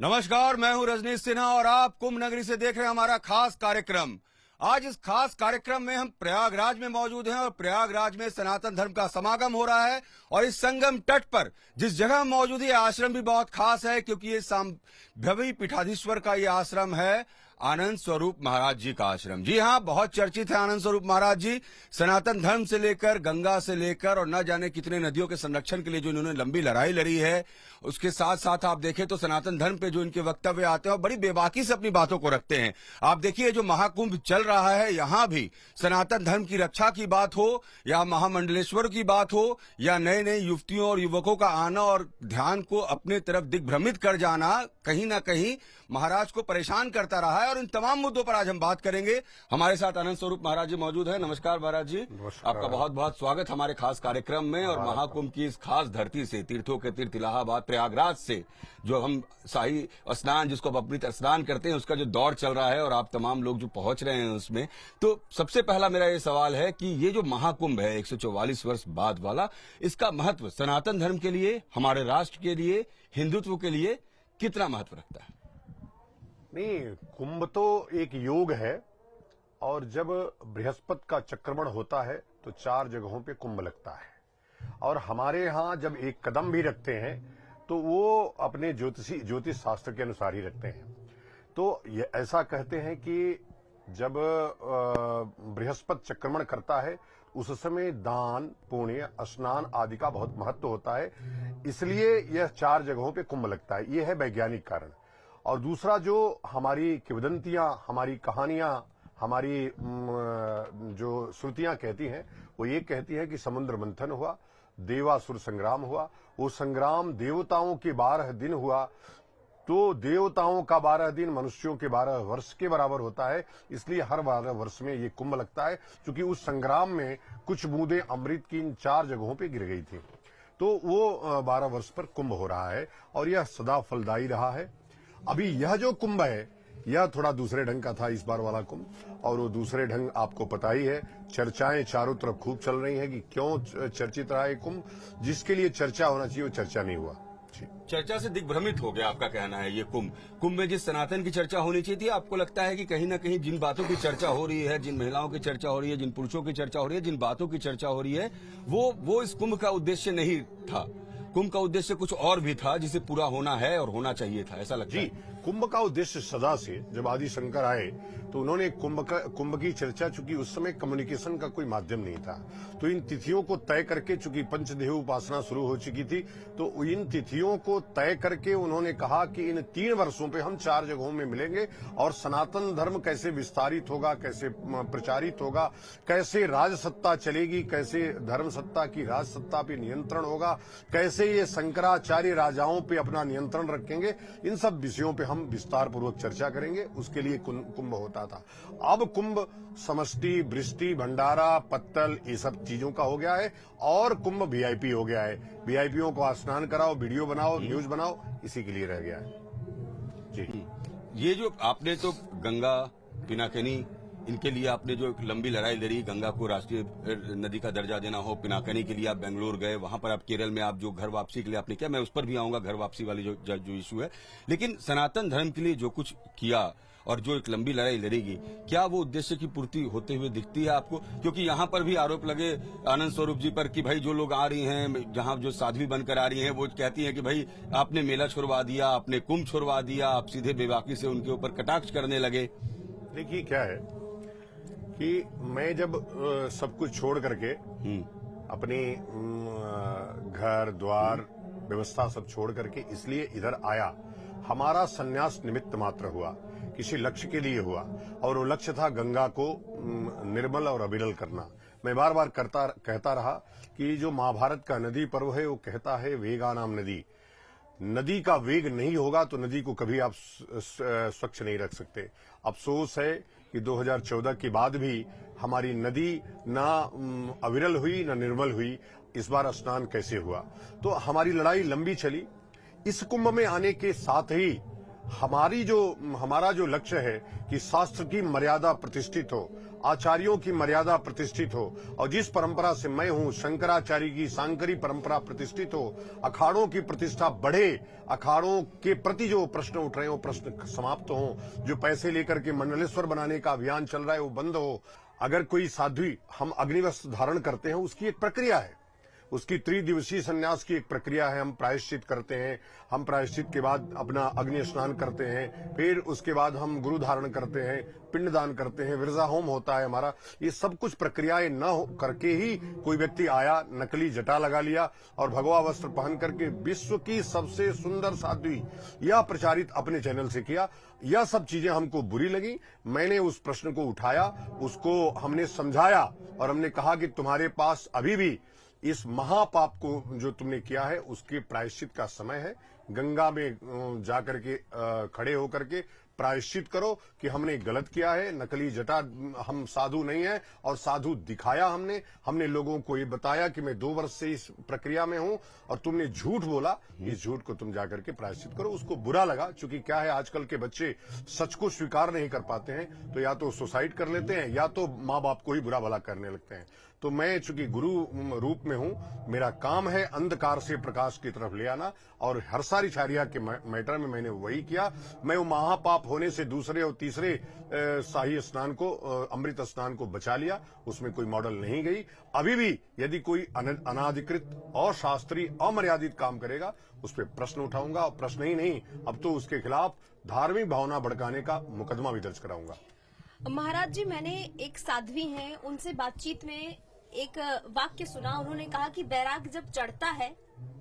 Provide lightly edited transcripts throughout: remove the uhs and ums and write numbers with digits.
नमस्कार, मैं हूं रजनीश सिन्हा और आप कुंभ नगरी से देख रहे हैं हमारा खास कार्यक्रम। आज इस खास कार्यक्रम में हम प्रयागराज में मौजूद हैं और प्रयागराज में सनातन धर्म का समागम हो रहा है। और इस संगम तट पर जिस जगह हम मौजूद है, ये आश्रम भी बहुत खास है क्योंकि ये संभवी पीठाधीश्वर का ये आश्रम है, आनंद स्वरूप महाराज जी का आश्रम। जी हाँ, बहुत चर्चित है आनंद स्वरूप महाराज जी। सनातन धर्म से लेकर, गंगा से लेकर और न जाने कितने नदियों के संरक्षण के लिए जो इन्होंने लंबी लड़ाई लड़ी है, उसके साथ साथ आप देखें तो सनातन धर्म पे जो इनके वक्तव्य आते हैं और बड़ी बेबाकी से अपनी बातों को रखते हैं। आप देखिए, जो महाकुंभ चल रहा है, यहाँ भी सनातन धर्म की रक्षा की बात हो या महामंडलेश्वर की बात हो या नए नए युवतियों और युवकों का आना और ध्यान को अपने तरफ दिग्भ्रमित कर जाना, कहीं ना कहीं महाराज को परेशान करता रहा है। और इन तमाम मुद्दों पर आज हम बात करेंगे। हमारे साथ आनंद स्वरूप महाराज जी मौजूद है। नमस्कार महाराज जी। नमस्कार। आपका बहुत बहुत स्वागत हमारे खास कार्यक्रम में। और महाकुंभ की इस खास धरती से, तीर्थों के तीर्थ इलाहाबाद प्रयागराज से, जो हम शाही स्नान जिसको आप अमृत स्नान करते हैं, उसका जो दौर चल रहा है और आप तमाम लोग जो पहुंच रहे हैं उसमें, तो सबसे पहला मेरा ये सवाल है कि ये जो महाकुंभ है 144 वर्ष बाद वाला, इसका महत्व सनातन धर्म के लिए, हमारे राष्ट्र के लिए, हिंदुत्व के लिए कितना महत्व रखता है? नहीं, कुंभ तो एक योग है और जब बृहस्पति का चक्रमण होता है तो 4 जगहों पे कुंभ लगता है। और हमारे यहाँ जब एक कदम भी रखते हैं तो वो अपने ज्योतिष शास्त्र के अनुसार ही रखते हैं। तो ये ऐसा कहते हैं कि जब बृहस्पति चक्रमण करता है उस समय दान, पुण्य, स्नान आदि का बहुत महत्व होता है, इसलिए यह 4 जगहों पे कुंभ लगता है। ये है वैज्ञानिक कारण। और दूसरा, जो हमारी किंवदंतियां, हमारी कहानियां, हमारी जो श्रुतियां कहती हैं, वो ये कहती है कि समुद्र मंथन हुआ, देवासुर संग्राम हुआ। वो संग्राम देवताओं के 12 दिन हुआ, तो देवताओं का 12 दिन मनुष्यों के 12 वर्ष के बराबर होता है। इसलिए हर 12 वर्ष में ये कुंभ लगता है, क्योंकि उस संग्राम में कुछ बूंदें अमृत की इन 4 जगहों पे गिर गई थी। तो वो 12 वर्ष पर कुंभ हो रहा है और यह सदा फलदायी रहा है। अभी यह जो कुंभ है, यह थोड़ा दूसरे ढंग का था इस बार वाला कुंभ। और वो दूसरे ढंग आपको पता ही है, चर्चाएं चारों तरफ खूब चल रही हैं कि क्यों चर्चित रहा है कुंभ। जिसके लिए चर्चा होना चाहिए वो चर्चा नहीं हुआ। चर्चा से दिग्भ्रमित हो गया, आपका कहना है ये कुंभ। कुंभ में जिस सनातन की चर्चा होनी चाहिए थी, आपको लगता है कि कहीं ना कहीं जिन बातों की चर्चा हो रही है, जिन महिलाओं की चर्चा हो रही है, जिन पुरुषों की चर्चा हो रही है, जिन बातों की चर्चा हो रही है, वो इस कुंभ का उद्देश्य नहीं था। कुंभ का उद्देश्य कुछ और भी था, जिसे पूरा होना है और होना चाहिए था, ऐसा लगता है। जी, कुंभ का उद्देश्य सदा से, जब आदि शंकर आए तो उन्होंने कुंभ की चर्चा, चूंकि उस समय कम्युनिकेशन का कोई माध्यम नहीं था, तो इन तिथियों को तय करके, चूंकि पंचदेव उपासना शुरू हो चुकी थी, तो इन तिथियों को तय करके उन्होंने कहा कि इन 3 वर्षों पे हम 4 जगहों में मिलेंगे और सनातन धर्म कैसे विस्तारित होगा, कैसे प्रचारित होगा, कैसे राजसत्ता चलेगी, कैसे धर्म सत्ता की राजसत्ता पे नियंत्रण होगा, कैसे ये शंकराचार्य राजाओं पे अपना नियंत्रण रखेंगे, इन सब विषयों पे हम विस्तार पूर्वक चर्चा करेंगे। उसके लिए कुंभ होता था। अब कुंभ समष्टि, वृष्टि, भंडारा, पत्तल, ये सब चीजों का हो गया है और कुंभ वीआईपी हो गया है। वीआईपीओं को स्नान कराओ, वीडियो बनाओ, न्यूज बनाओ, इसी के लिए रह गया है। जी, ये जो आपने तो गंगा, पिनाकिनी, इनके लिए आपने जो एक लंबी लड़ाई लड़ी, गंगा को राष्ट्रीय नदी का दर्जा देना हो, पिनाकिनी के लिए आप बेंगलोर गए, वहां पर आप केरल में आप जो घर वापसी के लिए आपने किया, मैं उस पर भी आऊंगा, घर वापसी वाली जो इशू है। लेकिन सनातन धर्म के लिए जो कुछ किया और जो एक लंबी लड़ाई लड़ेगी, क्या वो उद्देश्य की पूर्ति होते हुए दिखती है आपको? क्योंकि यहाँ पर भी आरोप लगे आनंद स्वरूप जी पर कि भाई जो लोग आ रही हैं, जहाँ जो साध्वी बनकर आ रही हैं, वो कहती हैं कि भाई आपने मेला छुड़वा दिया, आपने कुंभ छुड़वा दिया, आप सीधे बेबाकी से उनके ऊपर कटाक्ष करने लगे। देखिए क्या है कि मैं जब सब कुछ छोड़ करके अपनी घर द्वार व्यवस्था सब छोड़ करके इसलिए इधर आया, हमारा संन्यास निमित्त मात्र हुआ, किसी लक्ष्य के लिए हुआ। और वो लक्ष्य था गंगा को निर्मल और अविरल करना। मैं बार बार कहता रहा कि जो महाभारत का नदी पर्व है, वो कहता है वेगानाम नदी। नदी का वेग नहीं होगा तो नदी को कभी आप स्वच्छ नहीं रख सकते। अफसोस है कि 2014 के बाद भी हमारी नदी ना अविरल हुई, ना निर्मल हुई। इस बार स्नान कैसे हुआ? तो हमारी लड़ाई लंबी चली। इस कुंभ में आने के साथ ही हमारा जो लक्ष्य है कि शास्त्र की मर्यादा प्रतिष्ठित हो आचार्यों की मर्यादा प्रतिष्ठित हो, और जिस परंपरा से मैं हूं शंकराचार्य की सांकरी परंपरा प्रतिष्ठित हो, अखाड़ों की प्रतिष्ठा बढ़े, अखाड़ों के प्रति जो प्रश्न उठ रहे हो प्रश्न समाप्त हो, जो पैसे लेकर के मंडलेश्वर बनाने का अभियान चल रहा है वो बंद हो। अगर कोई साध्वी हम अग्निवस्त्र धारण करते हैं उसकी एक प्रक्रिया है, उसकी त्रिदिवसीय संन्यास की एक प्रक्रिया है। हम प्रायश्चित करते हैं, हम प्रायश्चित के बाद अपना अग्नि स्नान करते हैं, फिर उसके बाद हम गुरु धारण करते हैं, पिंडदान करते हैं, विरजा होम होता है हमारा। ये सब कुछ प्रक्रियाएं न हो करके ही कोई व्यक्ति आया, नकली जटा लगा लिया और भगवा वस्त्र पहन करके विश्व की सबसे सुंदर साध्वी यह प्रचारित अपने चैनल से किया। यह सब चीजें हमको बुरी लगी। मैंने उस प्रश्न को उठाया, उसको हमने समझाया और हमने कहा कि तुम्हारे पास अभी भी इस महापाप को जो तुमने किया है उसके प्रायश्चित का समय है। गंगा में जाकर के खड़े होकर के प्रायश्चित करो कि हमने गलत किया है, नकली जटा, हम साधु नहीं है और साधु दिखाया हमने लोगों को ये बताया कि मैं 2 वर्ष से इस प्रक्रिया में हूं और तुमने झूठ बोला, इस झूठ को तुम जाकर के प्रायश्चित करो। उसको बुरा लगा, क्योंकि क्या है आजकल के बच्चे सच को स्वीकार नहीं कर पाते हैं, तो या तो सुसाइड कर लेते हैं या तो माँ बाप को ही बुरा भला करने लगते हैं। तो मैं चूंकि गुरु रूप में हूं, मेरा काम है अंधकार से प्रकाश की तरफ ले आना, और हर्षाचार्य के मैटर में मैंने वही किया। मैं वो महापाप होने से दूसरे और तीसरे शाही स्नान को, अमृत स्नान को बचा लिया, उसमें कोई मॉडल नहीं गई। अभी भी यदि कोई अनाधिकृत और शास्त्रीय अमर्यादित काम करेगा उस पर प्रश्न उठाऊंगा, और प्रश्न ही नहीं, अब तो उसके खिलाफ धार्मिक भावना भड़काने का मुकदमा भी दर्ज कराऊंगा। महाराज जी, मैंने एक साध्वी हैं, उनसे बातचीत में एक वाक्य सुना। उन्होंने कहा कि बैराग जब चढ़ता है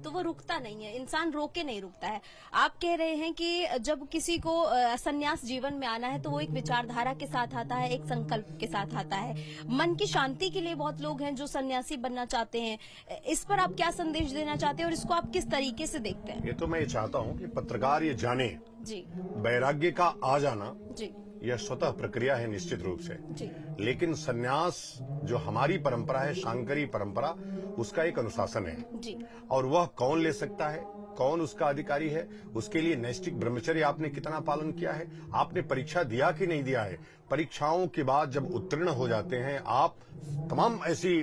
तो वो रुकता नहीं है, इंसान रोके नहीं रुकता है। आप कह रहे हैं कि जब किसी को सन्यास जीवन में आना है तो वो एक विचारधारा के साथ आता है, एक संकल्प के साथ आता है। मन की शांति के लिए बहुत लोग हैं जो सन्यासी बनना चाहते हैं। इस पर आप क्या संदेश देना चाहते हैं और इसको आप किस तरीके से देखते हैं? ये तो मैं चाहता हूँ कि पत्रकार ये जाने जी, वैराग्य का आ जाना जी, यह स्वतः प्रक्रिया है निश्चित रूप से, जी, लेकिन सन्यास जो हमारी परंपरा है, शांकरी परंपरा, उसका एक अनुशासन है जी, और वह कौन ले सकता है, कौन उसका अधिकारी है, उसके लिए नैष्ठिक ब्रह्मचर्य आपने कितना पालन किया है, आपने परीक्षा दिया कि नहीं दिया है। परीक्षाओं के बाद जब उत्तीर्ण हो जाते हैं आप, तमाम ऐसी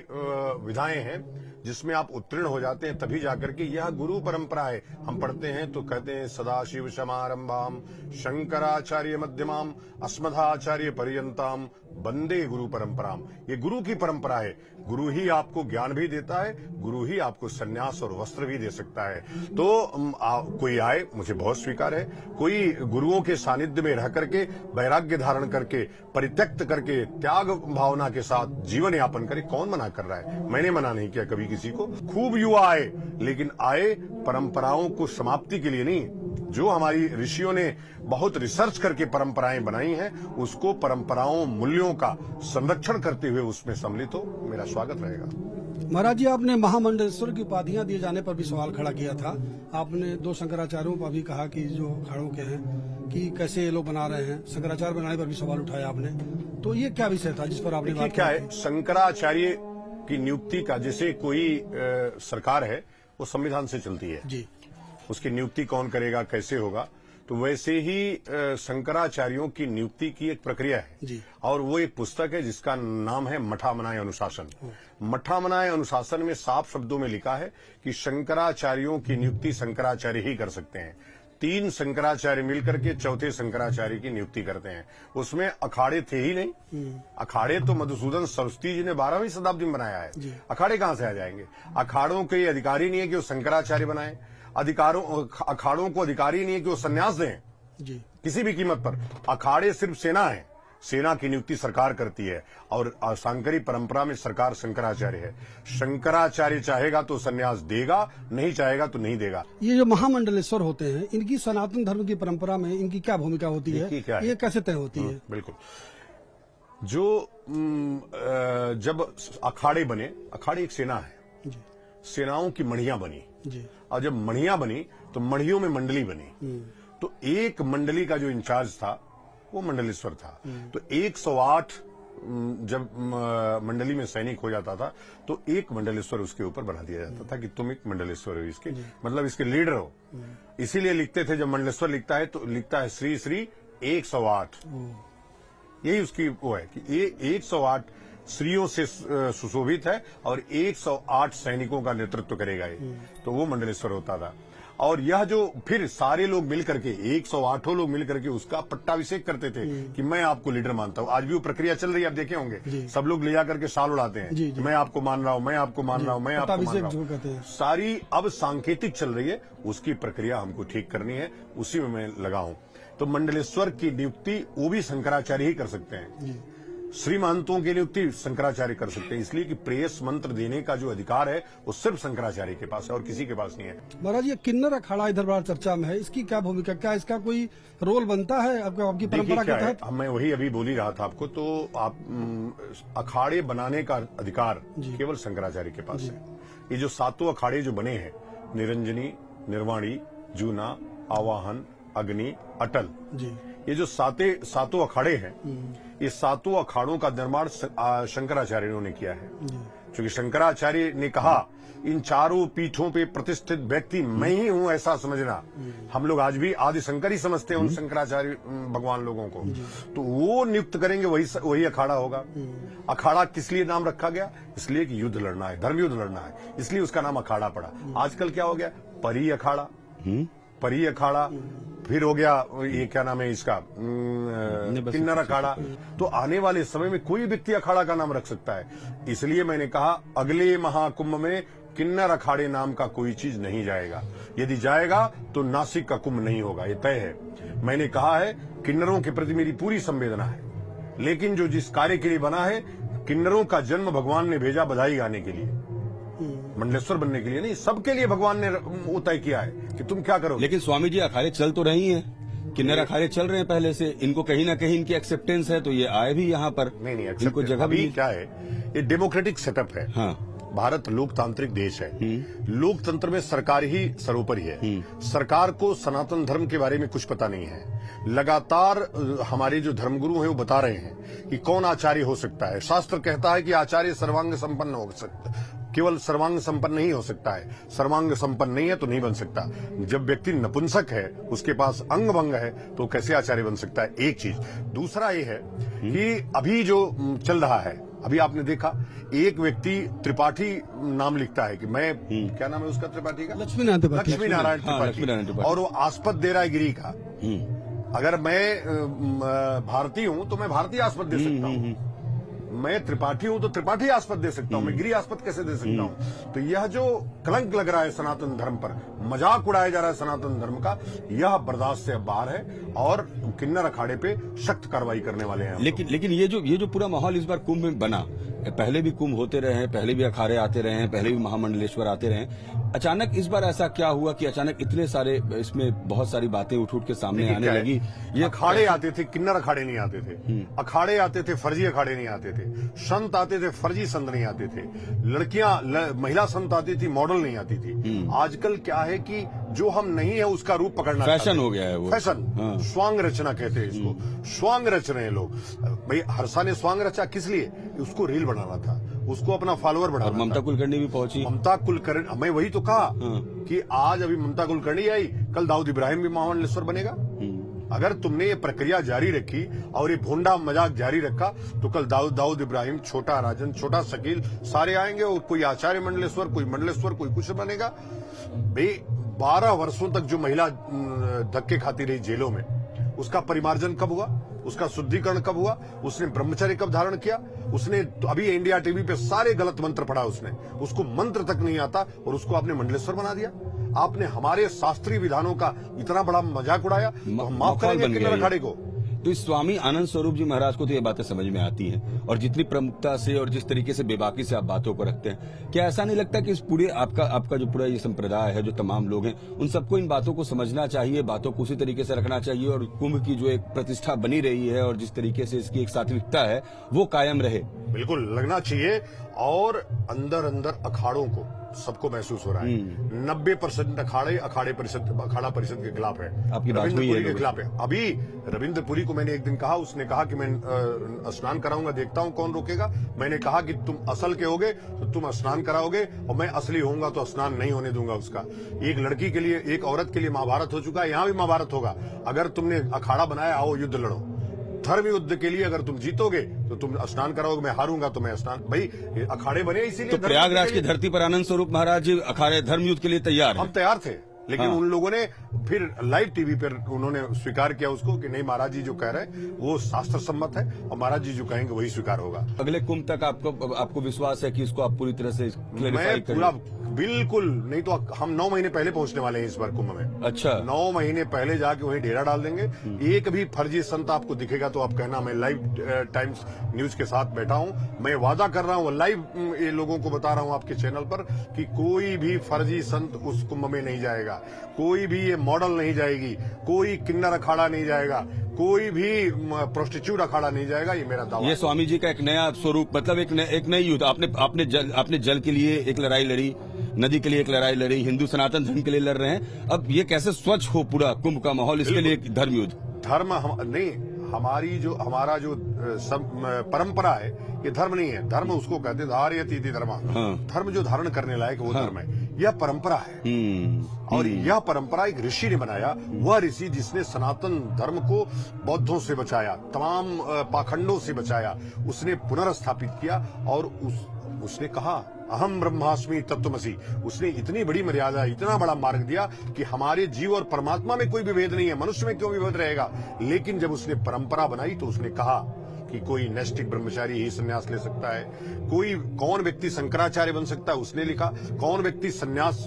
विधाएं हैं जिसमें आप उत्तीर्ण हो जाते हैं, तभी जाकर के यह गुरु परंपरा है। हम पढ़ते हैं तो कहते हैं सदाशिव समारंभाम शंकराचार्य मध्यमाम अस्मदाचार्य पर्यंताम वंदे गुरु परंपराम। ये गुरु की परंपरा है। गुरु ही आपको ज्ञान भी देता है, गुरु ही आपको सन्यास और वस्त्र भी दे सकता है। तो कोई आए, मुझे बहुत स्वीकार है, कोई गुरुओं के सानिध्य में रह करके वैराग्य धारण करके परित्यक्त करके त्याग भावना के साथ जीवन यापन करे, कौन मना कर रहा है? मैंने मना नहीं किया कभी किसी को। खूब युवा आए, लेकिन आए परंपराओं को समाप्ति के लिए नहीं। जो हमारी ऋषियों ने बहुत रिसर्च करके परंपराएं बनाई हैं, उसको परंपराओं मूल्यों का संरक्षण करते हुए उसमें सम्मिलित हो, मेरा स्वागत रहेगा। महाराज जी, आपने महामंडलेश्वर की उपाधियां दिए जाने पर भी सवाल खड़ा किया था। आपने 2 शंकराचार्यों पर भी कहा कि जो अखाड़ों के हैं कि कैसे ये लोग बना रहे हैं, शंकराचार्य बनाने पर भी सवाल उठाया आपने। तो ये क्या विषय था जिस पर आपने बात क्या है, शंकराचार्य की नियुक्ति का, जैसे कोई सरकार है वो संविधान से चलती है जी, उसकी नियुक्ति कौन करेगा, कैसे होगा, तो वैसे ही शंकराचार्यों की नियुक्ति की एक प्रक्रिया है जी। और वो एक पुस्तक है जिसका नाम है मठामनाय अनुशासन। मठामनाय अनुशासन में साफ शब्दों में लिखा है कि शंकराचार्यों की नियुक्ति शंकराचार्य ही कर सकते हैं। 3 शंकराचार्य मिलकर के चौथे शंकराचार्य की नियुक्ति करते हैं। उसमें अखाड़े थे ही नहीं। अखाड़े तो मधुसूदन सरस्वती जी ने 12वीं शताब्दी में बनाया है। अखाड़े कहां से आ जाएंगे? अखाड़ों के अधिकारी नहीं है कि वो शंकराचार्य बनाए, अखाड़ों को अधिकारी नहीं है कि वो संन्यास दें जी। किसी भी कीमत पर। अखाड़े सिर्फ सेना है, सेना की नियुक्ति सरकार करती है और सांकरी परंपरा में सरकार शंकराचार्य है। शंकराचार्य चाहेगा तो संन्यास देगा, नहीं चाहेगा तो नहीं देगा। ये जो महामंडलेश्वर होते हैं, इनकी सनातन धर्म की परंपरा में इनकी क्या भूमिका होती है? ये कैसे तय होती है? बिल्कुल, जो जब अखाड़े बने, अखाड़े एक सेना है जी, सेनाओं की मणियां बनी जी, और जब मणियां बनी तो मणियों में मंडली बनी। तो एक मंडली का जो इंचार्ज था वो मंडलेश्वर था। तो 108 जब मंडली में सैनिक हो जाता था तो एक मंडलेश्वर उसके ऊपर बना दिया जाता था कि तुम एक मंडलेश्वर हो, इसके मतलब इसके लीडर हो। इसीलिए लिखते थे, जब मंडलेश्वर लिखता है तो लिखता है श्री श्री 108। यही उसकी वो है कि ये 108 स्त्रियों से सुशोभित है और 108 सैनिकों का नेतृत्व करेगा ये। तो वो मंडलेश्वर होता था। और यह जो फिर सारे लोग मिलकर के 108 लोग मिलकर के उसका पट्टाभिषेक करते थे कि मैं आपको लीडर मानता हूं। आज भी वो प्रक्रिया चल रही है, आप देखे होंगे, सब लोग ले जाकर के शाल उड़ाते हैं कि मैं आपको मान रहा हूं, मैं आपको मान रहा हूं, मैं आपको मान रहा हूं। सारी अब सांकेतिक चल रही है, उसकी प्रक्रिया हमको ठीक करनी है, उसी में मैं लगा हूं। तो मंडलेश्वर की नियुक्ति वो भी शंकराचार्य ही कर सकते हैं, श्री महंतों की नियुक्ति शंकराचार्य कर सकते हैं, इसलिए कि प्रेयस मंत्र देने का जो अधिकार है वो सिर्फ शंकराचार्य के पास है और किसी के पास नहीं है। महाराज, ये किन्नर अखाड़ा इधर बड़ा चर्चा में है, इसकी क्या भूमिका, क्या इसका कोई रोल बनता है आपकी परंपरा के तहत? मैं वही अभी बोल ही रहा था आपको। तो आप अखाड़े बनाने का अधिकार केवल शंकराचार्य के पास है। ये जो 7 अखाड़े जो बने हैं, निरंजनी, निर्वाणी, जूना, आवाहन, अग्नि, अटल, ये जो 7 अखाड़े हैं, ये 7 अखाड़ों का निर्माण शंकराचार्यों ने किया है। क्योंकि शंकराचार्य ने कहा इन चारों पीठों पे प्रतिष्ठित व्यक्ति मैं ही हूं, ऐसा समझना। हम लोग आज भी आदि शंकर ही समझते हैं उन शंकराचार्य भगवान लोगों को। तो वो नियुक्त करेंगे, वही अखाड़ा होगा। अखाड़ा किस लिए नाम रखा गया? इसलिए कि युद्ध लड़ना है, धर्म युद्ध लड़ना है, इसलिए उसका नाम अखाड़ा पड़ा। आजकल क्या हो गया? परी अखाड़ा, परी अखाड़ा, फिर हो गया ये क्या नाम है इसका, किन्नर अखाड़ा। तो आने वाले समय में कोई व्यक्ति अखाड़ा का नाम रख सकता है। इसलिए मैंने कहा अगले महाकुंभ में किन्नर अखाड़े नाम का कोई चीज नहीं जाएगा। यदि जाएगा तो नासिक का कुंभ नहीं होगा, ये तय है। मैंने कहा है किन्नरों के प्रति मेरी पूरी संवेदना है, लेकिन जो जिस कार्य के लिए बना है, किन्नरों का जन्म भगवान ने भेजा बधाई गाने के लिए, मंडलेश्वर बनने के लिए नहीं, सबके लिए भगवान ने वो तय किया है कि तुम क्या करो। लेकिन स्वामी जी अखाड़े चल तो रही हैं, किन्नर अखाड़े चल रहे हैं पहले से, इनको कहीं ना कहीं इनकी एक्सेप्टेंस है, तो ये आए भी यहाँ पर। नहीं, इनको जगह भी क्या है, ये डेमोक्रेटिक सेटअप है। हाँ। भारत लोकतांत्रिक देश है। लोकतंत्र में सरकार ही सर्वोपरि है। सरकार को सनातन धर्म के बारे में कुछ पता नहीं है। लगातार हमारे जो धर्मगुरु हैं वो बता रहे हैं कि कौन आचार्य हो सकता है। शास्त्र कहता है कि आचार्य सर्वांग संपन्न हो सकता है, केवल सर्वांग संपन्न नहीं हो सकता है। सर्वांग संपन्न नहीं है तो नहीं बन सकता। जब व्यक्ति नपुंसक है, उसके पास अंग भंग है, तो कैसे आचार्य बन सकता है? एक चीज। दूसरा ये है कि अभी जो चल रहा है, अभी आपने देखा एक व्यक्ति त्रिपाठी नाम लिखता है कि मैं, क्या नाम है उसका त्रिपाठी का? लक्ष्मी नारायण त्रिपाठी, और वो आस्पद दे रहा है गिरी का। अगर मैं भारतीय हूं तो मैं भारतीय आस्पद दे सकता हूं, मैं त्रिपाठी हूं तो त्रिपाठी आस्पद दे सकता हूं, मैं गिरी आस्पद कैसे दे सकता हूं? तो यह जो कलंक लग रहा है सनातन धर्म पर, मजाक उड़ाया जा रहा है सनातन धर्म का, यह बर्दाश्त से बाहर है और किन्नर अखाड़े पे सख्त कार्रवाई करने वाले हैं। लेकिन ये जो पूरा माहौल इस बार कुंभ में बना, पहले भी कुंभ होते रहे हैं, पहले भी अखाड़े आते रहे हैं, पहले भी महामंडलेश्वर आते रहे हैं, अचानक इस बार ऐसा क्या हुआ कि अचानक इतने सारे, इसमें बहुत सारी बातें उठ के सामने आने लगी? ये अखाड़े आते थे, किन्नर अखाड़े नहीं आते थे। अखाड़े आते थे, फर्जी अखाड़े नहीं आते थे। संत आते थे, फर्जी संत नहीं आते थे। लड़कियां, महिला संत आती थी, मॉडल नहीं आती थी। आजकल क्या है कि जो हम नहीं है उसका रूप पकड़ना फैशन हो गया है वो। फैशन, स्वांग रचना कहते हैं इसको। स्वांग रच रहे हैं लोग। भाई हर्षा ने स्वांग रचा किस लिए? उसको रील बनाना था, उसको अपना फॉलोअर बढ़ाना था। ममता कुलकर्णी भी पहुंची। ममता कुलकर्णी, मैं वही तो कहा कि आज अभी ममता कुलकर्णी आई, कल दाऊद इब्राहिम भी महामंडलेश्वर बनेगा। अगर तुमने ये प्रक्रिया जारी रखी और ये भोंडा मजाक जारी रखा तो कल दाऊद इब्राहिम, छोटा राजन, छोटा शकील सारे आएंगे और कोई आचार्य मंडलेश्वर, कोई मंडलेश्वर, कोई कुछ बनेगा। भाई 12 वर्षों तक जो महिला धक्के खाती रही जेलों में, उसका परिमार्जन कब हुआ? उसका शुद्धिकरण कब हुआ? उसने ब्रह्मचर्य कब धारण किया? उसने तो अभी इंडिया टीवी पे सारे गलत मंत्र पढ़ा उसने, उसको मंत्र तक नहीं आता और उसको आपने मंडलेश्वर बना दिया। आपने हमारे शास्त्रीय विधानों का इतना बड़ा मजाक उड़ाया, तो हम माफ करेंगे किन्नर अखाड़े को। तो इस स्वामी आनंद स्वरूप जी महाराज को तो ये बातें समझ में आती हैं, और जितनी प्रमुखता से और जिस तरीके से बेबाकी से आप बातों को रखते हैं, क्या ऐसा नहीं लगता कि इस पूरे आपका जो पूरा ये संप्रदाय है, जो तमाम लोग हैं, उन सबको इन बातों को समझना चाहिए, बातों को उसी तरीके से रखना चाहिए, और कुंभ की जो एक प्रतिष्ठा बनी रही है और जिस तरीके से इसकी एक सात्विकता है वो कायम रहे? बिल्कुल लगना चाहिए। और अंदर अखाड़ों को सबको महसूस हो रहा है 90% अखाड़ा परिषद के खिलाफ है, आपकी बात हुई है के खिलाफ है। अभी रविंद्र पुरी को मैंने एक दिन कहा, उसने कहा कि मैं स्नान कराऊंगा, देखता हूं कौन रोकेगा। मैंने कहा कि तुम असल के होगे तो तुम स्नान कराओगे और मैं असली होऊंगा तो स्नान नहीं होने दूंगा उसका। एक लड़की के लिए, एक औरत के लिए महाभारत हो चुका है, यहां भी महाभारत होगा। अगर तुमने अखाड़ा बनाया, आओ युद्ध लड़ो। धर्म युद्ध के लिए अगर तुम जीतोगे तो तुम स्नान कराओगे, मैं हारूंगा तो मैं स्नान, भाई अखाड़े बने इसीलिए। तो प्रयागराज की धरती पर आनंद स्वरूप महाराज जी अखाड़े धर्म युद्ध के लिए तैयार हम हैं। तैयार थे, लेकिन हाँ। उन लोगों ने फिर लाइव टीवी पर उन्होंने स्वीकार किया उसको कि नहीं, महाराज जी जो कह रहे हैं वो शास्त्र सम्मत है और महाराज जी जो कहेंगे वही स्वीकार होगा। अगले कुंभ तक आपको विश्वास है कि इसको आप पूरी तरह से क्लेरिफाई मैं पूरा करेंगे? बिल्कुल, नहीं तो हम 9 महीने पहले पहुंचने वाले हैं इस बार कुंभ में। अच्छा। 9 महीने पहले जाके वहीं डेरा डाल देंगे। एक भी फर्जी संत आपको दिखेगा तो आप कहना मैं लाइव टाइम्स न्यूज के साथ बैठा हूं। मैं वादा कर रहा हूं, लाइव ये लोगों को बता रहा हूं आपके चैनल पर कि कोई भी फर्जी संत उस कुंभ में नहीं जाएगा, कोई भी ये मॉडल नहीं जाएगी, कोई किन्नर अखाड़ा नहीं जाएगा, कोई भी प्रोस्टिट्यूट अखाड़ा नहीं जाएगा। ये मेरा दावा ये है। स्वामी जी का एक नया स्वरूप, मतलब एक नई युद्ध। आपने जल के लिए एक लड़ाई लड़ी, नदी के लिए एक लड़ाई लड़ी, हिंदू सनातन धर्म के लिए लड़ रहे हैं। अब ये कैसे स्वच्छ हो पूरा कुंभ का माहौल, इसके लिए एक धर्म युद्ध। धर्म नहीं, हमारा जो परंपरा है ये धर्म नहीं है। धर्म उसको कहते हैं धारयति धर्म। हाँ। धर्म जो धारण करने लायक वो धर्म है, यह परंपरा है। और यह परंपरा एक ऋषि ने बनाया, वह ऋषि जिसने सनातन धर्म को बौद्धों से बचाया, तमाम पाखंडों से बचाया, उसने पुनर्स्थापित किया। और उसने कहा अहम ब्रह्मास्मि तत्त्वमसि। उसने इतनी बड़ी मर्यादा, इतना बड़ा मार्ग दिया कि हमारे जीव और परमात्मा में कोई विभेद नहीं है, मनुष्य में क्यों विभेद रहेगा। लेकिन जब उसने परंपरा बनाई तो उसने कहा कि कोई नैष्टिक ब्रह्मचारी ही संन्यास ले सकता है, कौन व्यक्ति शंकराचार्य बन सकता है उसने लिखा, कौन व्यक्ति संन्यास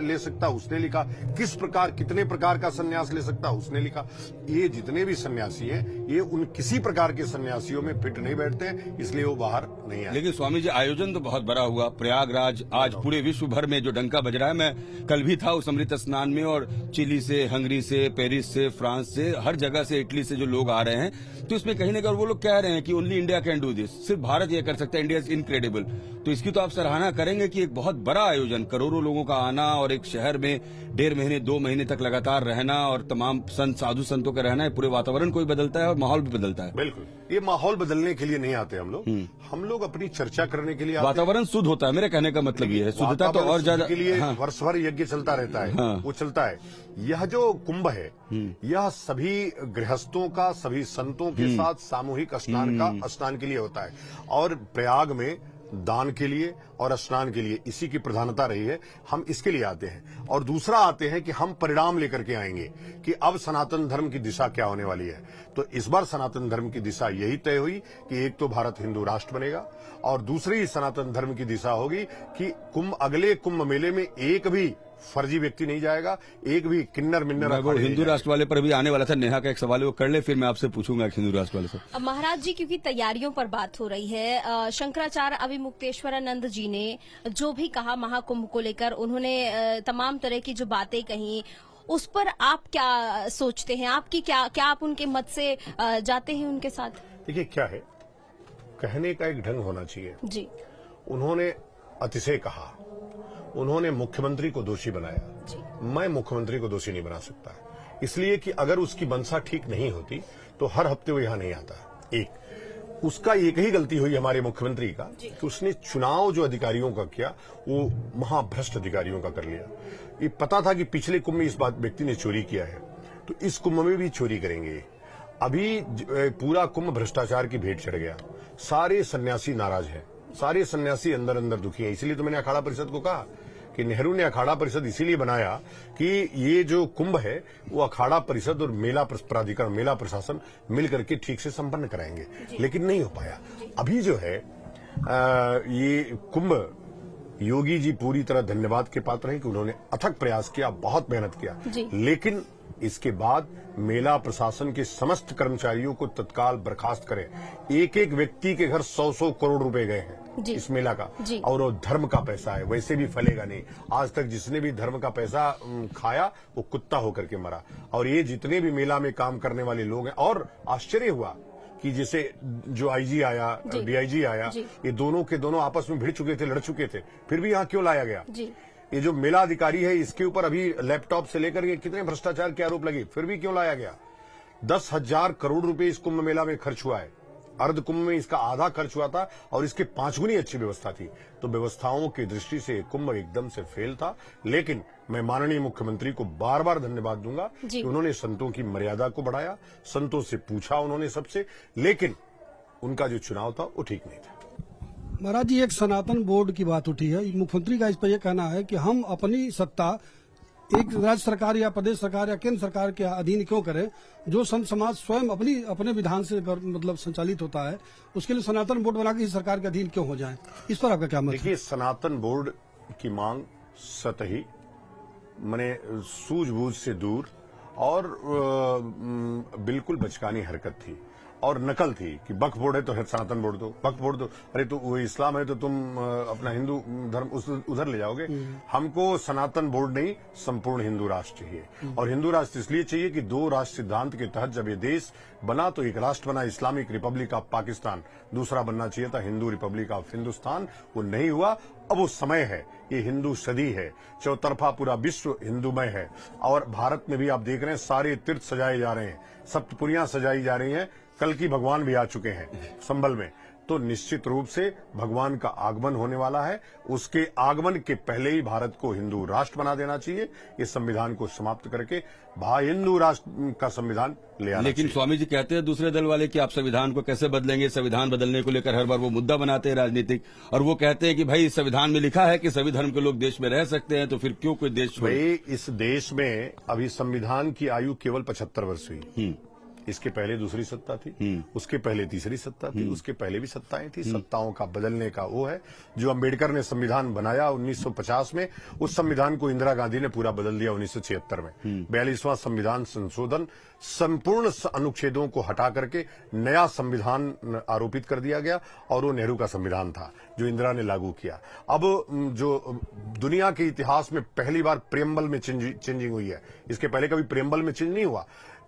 ले सकता है उसने लिखा, किस प्रकार कितने प्रकार का संन्यास ले सकता है उसने लिखा। ये जितने भी सन्यासी हैं ये उन किसी प्रकार के सन्यासियों में फिट नहीं बैठते हैं, इसलिए वो बाहर नहीं आए। लेकिन स्वामी जी आयोजन तो बहुत बड़ा हुआ प्रयागराज, आज पूरे विश्व भर में जो डंका बज रहा है। मैं कल भी था उस अमृत स्नान में, और चिली से, हंगरी से, पेरिस से, फ्रांस से, हर जगह से, इटली से जो लोग आ रहे हैं, तो इसमें कहीं ना कहीं वो लोग कह रहे हैं कि only India can do this, सिर्फ भारत ये कर सकता है, इंडिया इज इनक्रेडिबल। तो इसकी तो आप सराहना करेंगे कि एक बहुत बड़ा आयोजन, करोड़ों लोगों का आना और एक शहर में 1.5 महीने 2 महीने तक लगातार रहना और तमाम साधु संतों का रहना है, पूरे वातावरण को भी बदलता है और माहौल भी बदलता है। बिल्कुल, ये माहौल बदलने के लिए नहीं आते हम लोग अपनी चर्चा करने के लिए आते हैं। वातावरण शुद्ध होता है, मेरे कहने का मतलब ये है। शुद्धता तो और ज्यादा के लिए हाँ। वर्ष भर यज्ञ चलता रहता है। हाँ। वो चलता है। यह जो कुंभ है यह सभी गृहस्थों का, सभी संतों के साथ सामूहिक स्नान के लिए होता है। और प्रयाग में दान के लिए और स्नान के लिए इसी की प्रधानता रही है। हम इसके लिए आते हैं। और दूसरा आते हैं कि हम परिणाम लेकर के आएंगे कि अब सनातन धर्म की दिशा क्या होने वाली है। तो इस बार सनातन धर्म की दिशा यही तय हुई कि एक तो भारत हिंदू राष्ट्र बनेगा, और दूसरी सनातन धर्म की दिशा होगी कि अगले कुंभ मेले में एक भी फर्जी व्यक्ति नहीं जाएगा, एक भी किन्नर मिन्नर। वो हिंदू राष्ट्र वाले पर भी आने वाला था, नेहा का एक सवाल है वो कर ले, फिर मैं आपसे पूछूंगा हिंदू राष्ट्र वाले से। महाराज जी, क्योंकि तैयारियों पर बात हो रही है, शंकराचार्य अविमुक्तेश्वरानंद जी ने जो भी कहा महाकुंभ को लेकर, उन्होंने तमाम तरह की जो बातें कही, उस पर आप क्या सोचते हैं? आपकी क्या आप उनके मत से जाते हैं उनके साथ? देखिए क्या है, कहने का एक ढंग होना चाहिए जी। उन्होंने अतिशय कहा, उन्होंने मुख्यमंत्री को दोषी बनाया। मैं मुख्यमंत्री को दोषी नहीं बना सकता, इसलिए कि अगर उसकी मंशा ठीक नहीं होती तो हर हफ्ते वो यहां नहीं आता। एक उसका एक ही गलती हुई हमारे मुख्यमंत्री का कि उसने चुनाव जो अधिकारियों का किया वो महाभ्रष्ट अधिकारियों का कर लिया। ये पता था कि पिछले कुंभ में इस बात व्यक्ति ने चोरी किया है, तो इस कुंभ में भी चोरी करेंगे। अभी पूरा कुंभ भ्रष्टाचार की भेंट चढ़ गया। सारे सन्यासी नाराज हैं, सारे सन्यासी अंदर अंदर दुखी हैं। इसीलिए तो मैंने अखाड़ा परिषद को कहा कि नेहरू ने अखाड़ा परिषद इसीलिए बनाया कि ये जो कुंभ है वो अखाड़ा परिषद और मेला प्राधिकरण, मेला प्रशासन मिलकर के ठीक से संपन्न कराएंगे, लेकिन नहीं हो पाया। अभी जो है ये कुंभ, योगी जी पूरी तरह धन्यवाद के पात्र हैं कि उन्होंने अथक प्रयास किया, बहुत मेहनत किया, लेकिन इसके बाद मेला प्रशासन के समस्त कर्मचारियों को तत्काल बर्खास्त करें। एक एक व्यक्ति के घर 100-100 करोड़ रुपए गए हैं इस मेला का, और वो धर्म का पैसा है, वैसे भी फलेगा नहीं। आज तक जिसने भी धर्म का पैसा खाया वो कुत्ता होकर के मरा। और ये जितने भी मेला में काम करने वाले लोग हैं, और आश्चर्य हुआ कि जैसे जो आईजी आया, डीआईजी आया, ये दोनों के दोनों आपस में भिड़ चुके थे, लड़ चुके थे, फिर भी यहाँ क्यों लाया गया? ये जो मेला अधिकारी है इसके ऊपर अभी लैपटॉप से लेकर के कितने भ्रष्टाचार के आरोप लगे, फिर भी क्यों लाया गया? 10,000 करोड़ रुपए इस कुंभ मेला में खर्च हुआ है। अर्ध कुंभ में इसका आधा खर्च हुआ था और इसके 5 गुनी अच्छी व्यवस्था थी। तो व्यवस्थाओं की दृष्टि से कुंभ एकदम से फेल था। लेकिन मैं माननीय मुख्यमंत्री को बार बार धन्यवाद दूंगा कि उन्होंने संतों की मर्यादा को बढ़ाया, संतों से पूछा उन्होंने सबसे, लेकिन उनका जो चुनाव था वो ठीक नहीं था। महाराज जी, एक सनातन बोर्ड की बात उठी है। मुख्यमंत्री का इस पर यह कहना है कि हम अपनी सत्ता एक राज्य सरकार या प्रदेश सरकार या केंद्र सरकार के अधीन क्यों करें, जो संत समाज स्वयं अपने विधान से मतलब संचालित होता है, उसके लिए सनातन बोर्ड बना के इस सरकार के अधीन क्यों हो जाए? इस पर आपका क्या मत है? देखिए, सनातन बोर्ड की मांग सतही, मने सूझबूझ से दूर और बिल्कुल बचकानी हरकत थी और नकल थी कि वक्फ बोर्ड है तो सनातन बोर्ड दो, वक्फ बोर्ड दो, अरे तो वो इस्लाम है तो तुम अपना हिंदू धर्म उधर ले जाओगे। हमको सनातन बोर्ड नहीं, संपूर्ण हिंदू राष्ट्र चाहिए। और हिंदू राष्ट्र इसलिए चाहिए कि 2 राष्ट्र सिद्धांत के तहत जब ये देश बना तो एक राष्ट्र बना इस्लामिक रिपब्लिक ऑफ पाकिस्तान, दूसरा बनना चाहिए था हिंदू रिपब्लिक ऑफ हिंदुस्तान। वो नहीं हुआ। अब वो समय है, ये हिंदू सदी है, चौतरफा पूरा विश्व हिंदूमय है। और भारत में भी आप देख रहे हैं सारे तीर्थ सजाए जा रहे हैं, सप्तपुरियां सजाई जा रही हैं, कल की भगवान भी आ चुके हैं संभल में। तो निश्चित रूप से भगवान का आगमन होने वाला है। उसके आगमन के पहले ही भारत को हिंदू राष्ट्र बना देना चाहिए। इस संविधान को समाप्त करके हिंदू राष्ट्र का संविधान ले आना। लेकिन स्वामी जी कहते हैं दूसरे दल वाले कि आप संविधान को कैसे बदलेंगे, संविधान बदलने को लेकर हर बार वो मुद्दा बनाते हैं राजनीतिक, और वो कहते हैं कि भाई संविधान में लिखा है कि सभी धर्म के लोग देश में रह सकते हैं, तो फिर क्यों कोई देश छोड़े? भाई, इस देश में अभी संविधान की आयु केवल 75 वर्ष हुई। इसके पहले दूसरी सत्ता थी, उसके पहले तीसरी सत्ता थी, उसके पहले भी सत्ताएं थी। सत्ताओं का बदलने का वो है जो अंबेडकर ने संविधान बनाया 1950 में, उस संविधान को इंदिरा गांधी ने पूरा बदल दिया 1976 में। 42वां संविधान संशोधन, संपूर्ण अनुच्छेदों को हटा करके नया संविधान आरोपित कर दिया गया और वो नेहरू का संविधान था जो इंदिरा ने लागू किया। अब जो दुनिया के इतिहास में पहली बार प्रेम्बल में चेंजिंग हुई है, इसके पहले कभी प्रेम्बल में चेंज नहीं हुआ।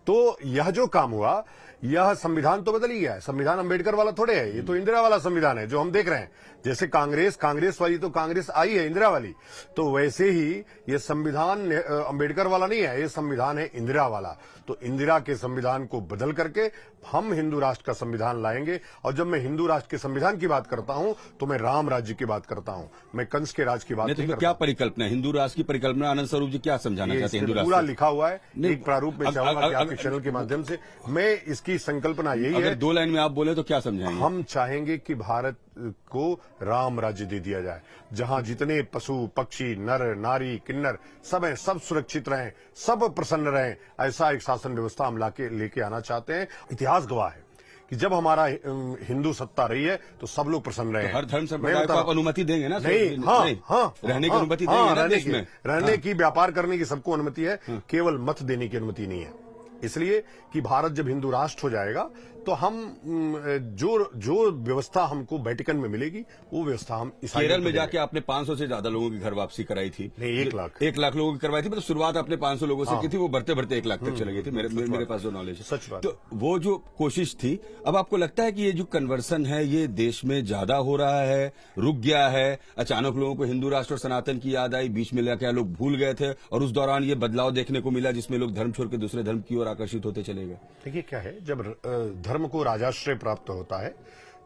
तो यह जो काम हुआ, यह संविधान तो बदल ही गया है। संविधान अंबेडकर वाला थोड़े है, ये तो इंदिरा वाला संविधान है जो हम देख रहे हैं। जैसे कांग्रेस वाली तो कांग्रेस आई है इंदिरा वाली, तो वैसे ही ये संविधान अंबेडकर वाला नहीं है, ये संविधान है इंदिरा वाला। तो इंदिरा के संविधान को बदल करके हम हिंदू राष्ट्र का संविधान लाएंगे। और जब मैं हिंदू राष्ट्र के संविधान की बात करता हूं तो मैं राम राज्य की बात करता हूं, मैं कंस के राज की बात नहीं करता। क्या परिकल्पना है हिंदू राष्ट्र की? परिकल्पना आनंद स्वरूप जी क्या समझाना चाहते हैं? हिंदू राष्ट्र पूरा लिखा हुआ है, एक प्रारूप में चाहूंगा कि आपके चैनल के माध्यम से मैं इसकी संकल्पना यही है। 2 लाइन में आप बोले तो क्या समझाएंगे? हम चाहेंगे कि भारत को राम राज्य दे दिया जाए, जहां जितने पशु पक्षी नर नारी किन्नर सब हैं, सब सुरक्षित रहें, सब प्रसन्न रहें। ऐसा एक शासन व्यवस्था हम लेके आना चाहते हैं। इतिहास गवाह है कि जब हमारा हिंदू सत्ता रही है तो सब लोग प्रसन्न रहे हैं। हर धर्म संप्रदाय को आप अनुमति देंगे ना? नहीं, रहने की अनुमति देंगे, रहने की, व्यापार करने की सबको अनुमति है, केवल मत देने की अनुमति नहीं है। इसलिए कि भारत जब हिंदू राष्ट्र हो जाएगा तो हम जो व्यवस्था हमको वेटिकन में मिलेगी वो व्यवस्था हम केरल में जाके आपने 500 से ज्यादा लोगों की घर वापसी कराई थी। नहीं, 1 लाख लोगों की करवाई थी। मतलब शुरुआत आपने 500 लोगों से की थी, वो बढ़ते बढ़ते 1 लाख तक चले गए थे, मेरे पास जो नॉलेज है। सच बात। तो वो जो कोशिश थी, अब आपको लगता है कि ये जो कन्वर्सन है ये देश में ज्यादा हो रहा है, रुक गया है? अचानक लोगों को हिंदू राष्ट्र और सनातन की याद आई, बीच में क्या लोग भूल गए थे और उस दौरान ये बदलाव देखने को मिला जिसमें लोग धर्म छोड़ के दूसरे धर्म की ओर आकर्षित होते चले गए? देखिए क्या है, जब धर्म को राजाश्रय प्राप्त होता है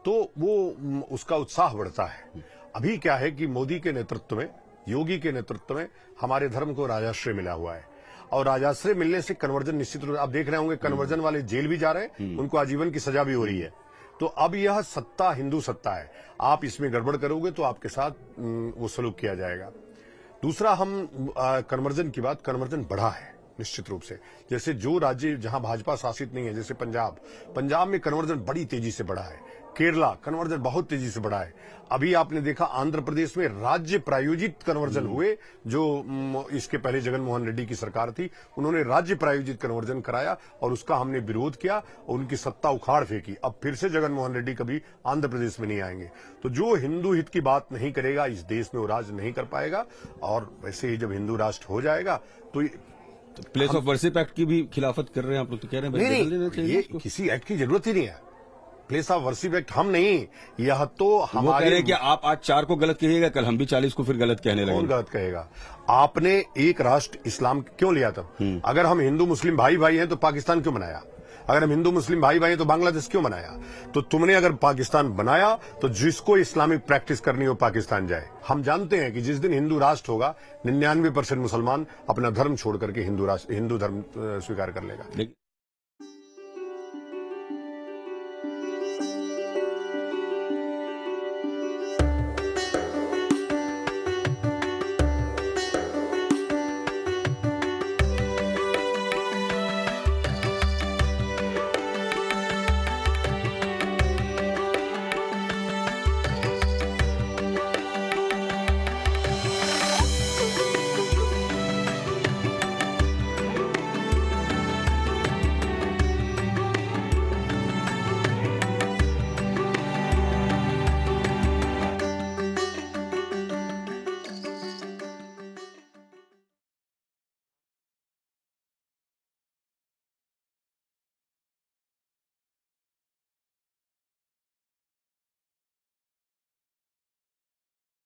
तो वो उसका उत्साह बढ़ता है। अभी क्या है कि मोदी के नेतृत्व में, योगी के नेतृत्व में हमारे धर्म को राजाश्रय मिला हुआ है और राजाश्रय मिलने से कन्वर्जन निश्चित रूप से आप देख रहे होंगे, कन्वर्जन वाले जेल भी जा रहे हैं, उनको आजीवन की सजा भी हो रही है। तो अब यह सत्ता हिंदू सत्ता है, आप इसमें गड़बड़ करोगे तो आपके साथ वो सलूक किया जाएगा। दूसरा, हम कन्वर्जन की बात, कन्वर्जन बढ़ा है निश्चित रूप से। जैसे जो राज्य जहां भाजपा शासित नहीं है, जैसे पंजाब में कन्वर्जन बड़ी तेजी से बढ़ा है, केरला कन्वर्जन बहुत तेजी से बढ़ा है। अभी आपने देखा आंध्र प्रदेश में राज्य प्रायोजित कन्वर्जन हुए, जो इसके पहले जगन मोहन रेड्डी की सरकार थी, उन्होंने राज्य प्रायोजित कन्वर्जन कराया और उसका हमने विरोध किया और उनकी सत्ता उखाड़ फेंकी। अब फिर से जगन मोहन रेड्डी कभी आंध्र प्रदेश में नहीं आएंगे। तो जो हिंदू हित की बात नहीं करेगा इस देश में वो राज नहीं कर पाएगा। और वैसे ही जब हिंदू राष्ट्र हो जाएगा तो प्लेस ऑफ वर्शिप एक्ट की भी खिलाफत कर रहे हैं आप लोग, तो कह रहे हैं नहीं, ये किसी एक्ट की जरूरत ही नहीं है। प्लेस ऑफ वर्शिप एक्ट हम नहीं, यह तो हमारे कह रहे हैं कि आप आज 4 को गलत कहिएगा, कल हम भी 40 को फिर गलत कहने लगे। कौन गलत कहेगा? आपने एक राष्ट्र इस्लाम क्यों लिया तब? अगर हम हिंदू मुस्लिम भाई भाई हैं तो पाकिस्तान क्यों बनाया? अगर हम हिंदू मुस्लिम भाई भाई हैं तो बांग्लादेश क्यों बनाया? तो तुमने अगर पाकिस्तान बनाया तो जिसको इस्लामिक प्रैक्टिस करनी हो पाकिस्तान जाए। हम जानते हैं कि जिस दिन हिंदू राष्ट्र होगा 99% मुसलमान अपना धर्म छोड़ करके हिंदू धर्म स्वीकार कर लेगा।